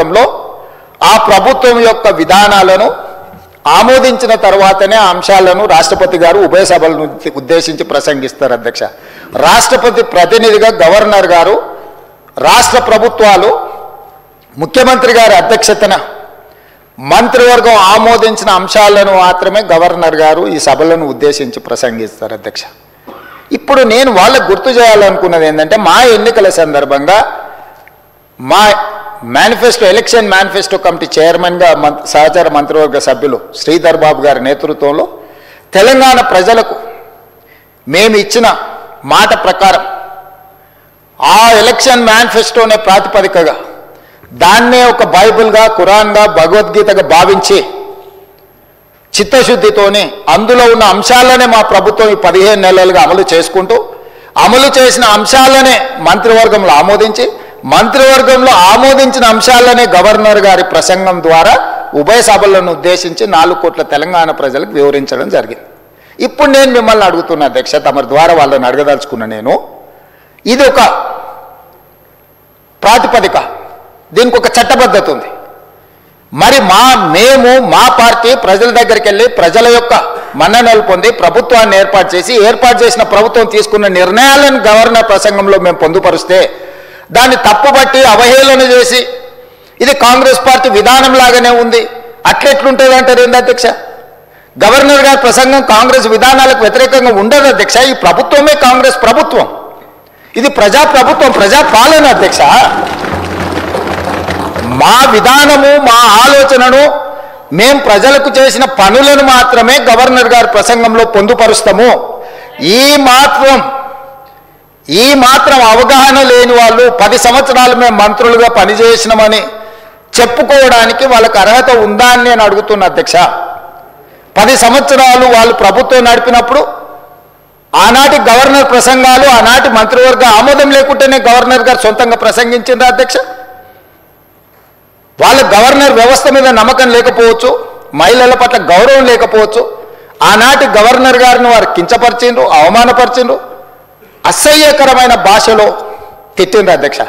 మంత్రివర్గంలో ఆ ప్రభుత్వం యొక్క విధానాలను ఆమోదించిన తర్వాతనే ఆ అంశాలను రాష్ట్రపతి గారు ఉభయ సభలను ఉద్దేశించి ప్రసంగిస్తారు అధ్యక్ష. రాష్ట్రపతి ప్రతినిధిగా గవర్నర్ గారు, రాష్ట్ర ప్రభుత్వాలు ముఖ్యమంత్రి గారి అధ్యక్షతన మంత్రివర్గం ఆమోదించిన అంశాలను మాత్రమే గవర్నర్ గారు ఈ సభలను ఉద్దేశించి ప్రసంగిస్తారు అధ్యక్ష. ఇప్పుడు నేను వాళ్ళకు గుర్తు చేయాలనుకున్నది ఏంటంటే, మా ఎన్నికల సందర్భంగా మా మేనిఫెస్టో, ఎలక్షన్ మేనిఫెస్టో కమిటీ చైర్మన్గా సహచార మంత్రివర్గ సభ్యులు శ్రీధర్ బాబు గారి నేతృత్వంలో తెలంగాణ ప్రజలకు మేము ఇచ్చిన మాట ప్రకారం ఆ ఎలక్షన్ మేనిఫెస్టోనే ప్రాతిపదికగా దాన్నే ఒక బైబిల్గా, ఖురాన్గా, భగవద్గీతగా భావించి చిత్తశుద్ధితోనే అందులో ఉన్న అంశాలనే మా ప్రభుత్వం ఈ 15 నెలలుగా అమలు చేసుకుంటూ, అమలు చేసిన అంశాలనే మంత్రివర్గంలో ఆమోదించి, మంత్రివర్గంలో ఆమోదించిన అంశాలనే గవర్నర్ గారి ప్రసంగం ద్వారా ఉభయ సభలను ఉద్దేశించి 4 కోట్ల తెలంగాణ ప్రజలకు వివరించడం జరిగింది. ఇప్పుడు నేను మిమ్మల్ని అడుగుతున్నా అధ్యక్ష, తమరి ద్వారా వాళ్ళని అడగదలుచుకున్న నేను, ఇది ఒక ప్రాతిపదిక, దీనికి ఒక చట్టబద్ధత ఉంది. మరి మేము మా పార్టీ ప్రజల దగ్గరికి వెళ్ళి ప్రజల యొక్క మన్ననలు పొంది ప్రభుత్వాన్ని ఏర్పాటు చేసిన ప్రభుత్వం తీసుకున్న నిర్ణయాలను గవర్నర్ ప్రసంగంలో మేము పొందుపరిస్తే దాన్ని తప్పుబట్టి అవహేళన చేసి ఇది కాంగ్రెస్ పార్టీ విధానం లాగానే ఉంది అట్లెట్లుంటుంది అంటారు ఏంది అధ్యక్ష? గవర్నర్ గారి ప్రసంగం కాంగ్రెస్ విధానాలకు వ్యతిరేకంగా ఉండదు అధ్యక్ష. ఈ ప్రభుత్వమే కాంగ్రెస్ ప్రభుత్వం, ఇది ప్రజాప్రభుత్వం, ప్రజాపాలన అధ్యక్ష. మా విధానము, మా ఆలోచనను, మేం ప్రజలకు చేసిన పనులను మాత్రమే గవర్నర్ గారి ప్రసంగంలో పొందుపరుస్తాము. ఈ మాత్రం అవగాహన లేని వాళ్ళు 10 సంవత్సరాలు మేము మంత్రులుగా పనిచేసినామని చెప్పుకోవడానికి వాళ్ళకి అర్హత ఉందా అని నేను అడుగుతున్నా అధ్యక్ష. 10 సంవత్సరాలు వాళ్ళు ప్రభుత్వం నడిపినప్పుడు ఆనాటి గవర్నర్ ప్రసంగాలు, ఆనాటి మంత్రివర్గ ఆమోదం లేకుంటేనే గవర్నర్ గారు సొంతంగా ప్రసంగించిందా అధ్యక్ష? వాళ్ళ గవర్నర్ వ్యవస్థ మీద నమ్మకం లేకపోవచ్చు, మహిళల పట్ల గౌరవం లేకపోవచ్చు, ఆనాటి గవర్నర్ గారిని వారు కించపరిచిండ్రు, అవమానపరిచిండ్రు, అసహ్యకరమైన భాషలో తిట్టిండ్రు అధ్యక్ష.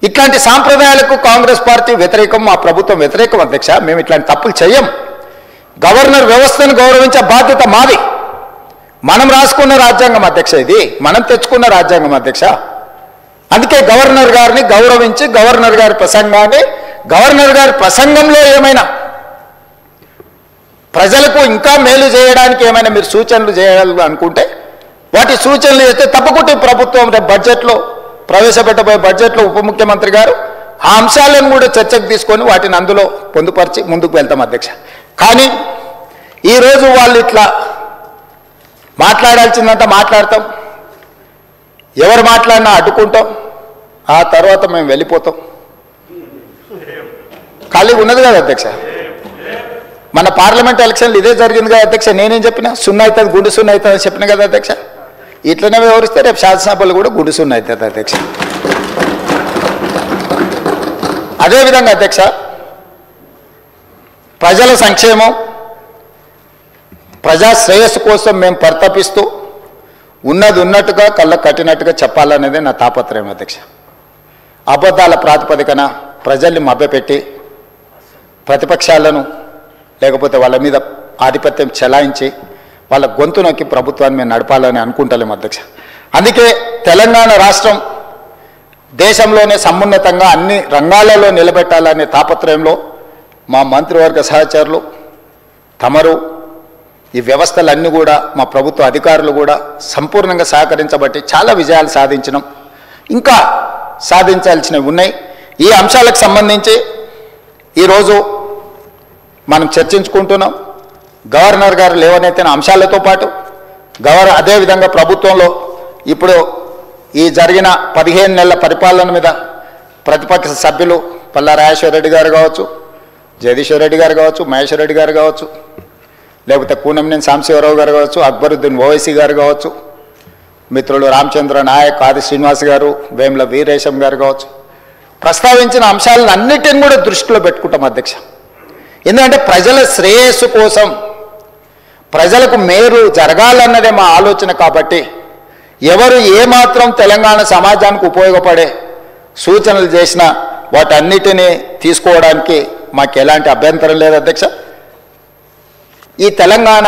ఇట్లాంటి సాంప్రదాయాలకు కాంగ్రెస్ పార్టీ వ్యతిరేకం, మా ప్రభుత్వం వ్యతిరేకం అధ్యక్ష. మేము ఇట్లాంటి తప్పులు చెయ్యం. గవర్నర్ వ్యవస్థను గౌరవించే బాధ్యత మాది. మనం రాసుకున్న రాజ్యాంగం అధ్యక్ష, ఇది మనం తెచ్చుకున్న రాజ్యాంగం అధ్యక్ష. అందుకే గవర్నర్ గారిని గౌరవించి గవర్నర్ గారి ప్రసంగాన్ని, గవర్నర్ గారి ప్రసంగంలో ఏమైనా ప్రజలకు ఇంకా మేలు చేయడానికి ఏమైనా మీరు సూచనలు చేయాలి అనుకుంటే వాటి సూచనలు చేస్తే తప్పకుండా ప్రభుత్వం బడ్జెట్లో ప్రవేశపెట్టబోయే బడ్జెట్లో ఉప ముఖ్యమంత్రి గారు ఆ అంశాలను కూడా చర్చకు తీసుకొని వాటిని అందులో పొందుపరిచి ముందుకు వెళ్తాం అధ్యక్ష. కానీ ఈరోజు వాళ్ళు ఇట్లా మాట్లాడాల్సిందంతా మాట్లాడతాం, ఎవరు మాట్లాడినా అడ్డుకుంటాం, ఆ తర్వాత మేము వెళ్ళిపోతాం. ఖాళీగా ఉన్నది కదా అధ్యక్ష. మన పార్లమెంట్ ఎలక్షన్లు ఇదే జరిగింది కదా అధ్యక్ష. నేనేం చెప్పినా 0 అవుతుంది, గుండు 0 అవుతుంది అని చెప్పిన కదా అధ్యక్ష. ఇట్లనే వివరిస్తే రేపు శాసనసభలు కూడా గుండు 0 అవుతుంది అధ్యక్ష. అదేవిధంగా అధ్యక్ష, ప్రజల సంక్షేమం, ప్రజా శ్రేయస్సు కోసం మేము పరితపిస్తూ ఉన్నది ఉన్నట్టుగా కళ్ళకు కట్టినట్టుగా చెప్పాలనేదే నా తాపత్రయం అధ్యక్ష. అబద్ధాల ప్రాతిపదికన ప్రజల్ని మభ్యపెట్టి ప్రతిపక్షాలను లేకపోతే వాళ్ళ మీద ఆధిపత్యం చెలాయించి వాళ్ళ గొంతు నొక్కి ప్రభుత్వాన్ని మేము నడపాలని అనుకుంటలేము అధ్యక్ష. అందుకే తెలంగాణ రాష్ట్రం దేశంలోనే సమున్నతంగా అన్ని రంగాలలో నిలబెట్టాలనే తాపత్రయంలో మా మంత్రివర్గ సహచరులు, తమరు, ఈ వ్యవస్థలన్నీ కూడా, మా ప్రభుత్వ అధికారులు కూడా సంపూర్ణంగా సహకరించబట్టి చాలా విజయాలు సాధించినాం. ఇంకా సాధించాల్సినవి ఉన్నాయి. ఈ అంశాలకు సంబంధించి ఈరోజు మనం చర్చించుకుంటున్నాం. గవర్నర్ గారు లేవనెత్తిన అంశాలతో పాటు అదేవిధంగా ప్రభుత్వంలో ఇప్పుడు ఈ జరిగిన 15 నెలల పరిపాలన మీద ప్రతిపక్ష సభ్యులు పల్లా రాజేశ్వర రెడ్డి గారు కావచ్చు, జగదీశ్వర్ రెడ్డి గారు కావచ్చు, మహేశ్వర్ రెడ్డి గారు కావచ్చు, లేకపోతే కూనంనేని సాంబశివరావు గారు కావచ్చు, అక్బరుద్దీన్ ఓవైసీ గారు కావచ్చు, మిత్రులు రామచంద్ర నాయక్, ఆది శ్రీనివాస్ గారు, వేముల వీరేశం గారు కావచ్చు, ప్రస్తావించిన అంశాలను అన్నిటిని కూడా దృష్టిలో పెట్టుకుంటాం అధ్యక్ష. ఎందుకంటే ప్రజల శ్రేయస్సు కోసం, ప్రజలకు మేలు జరగాలన్నదే మా ఆలోచన. కాబట్టి ఎవరు ఏమాత్రం తెలంగాణ సమాజానికి ఉపయోగపడే సూచనలు చేసినా వాటన్నిటినీ తీసుకోవడానికి మాకు ఎలాంటి అభ్యంతరం లేదు అధ్యక్ష. ఈ తెలంగాణ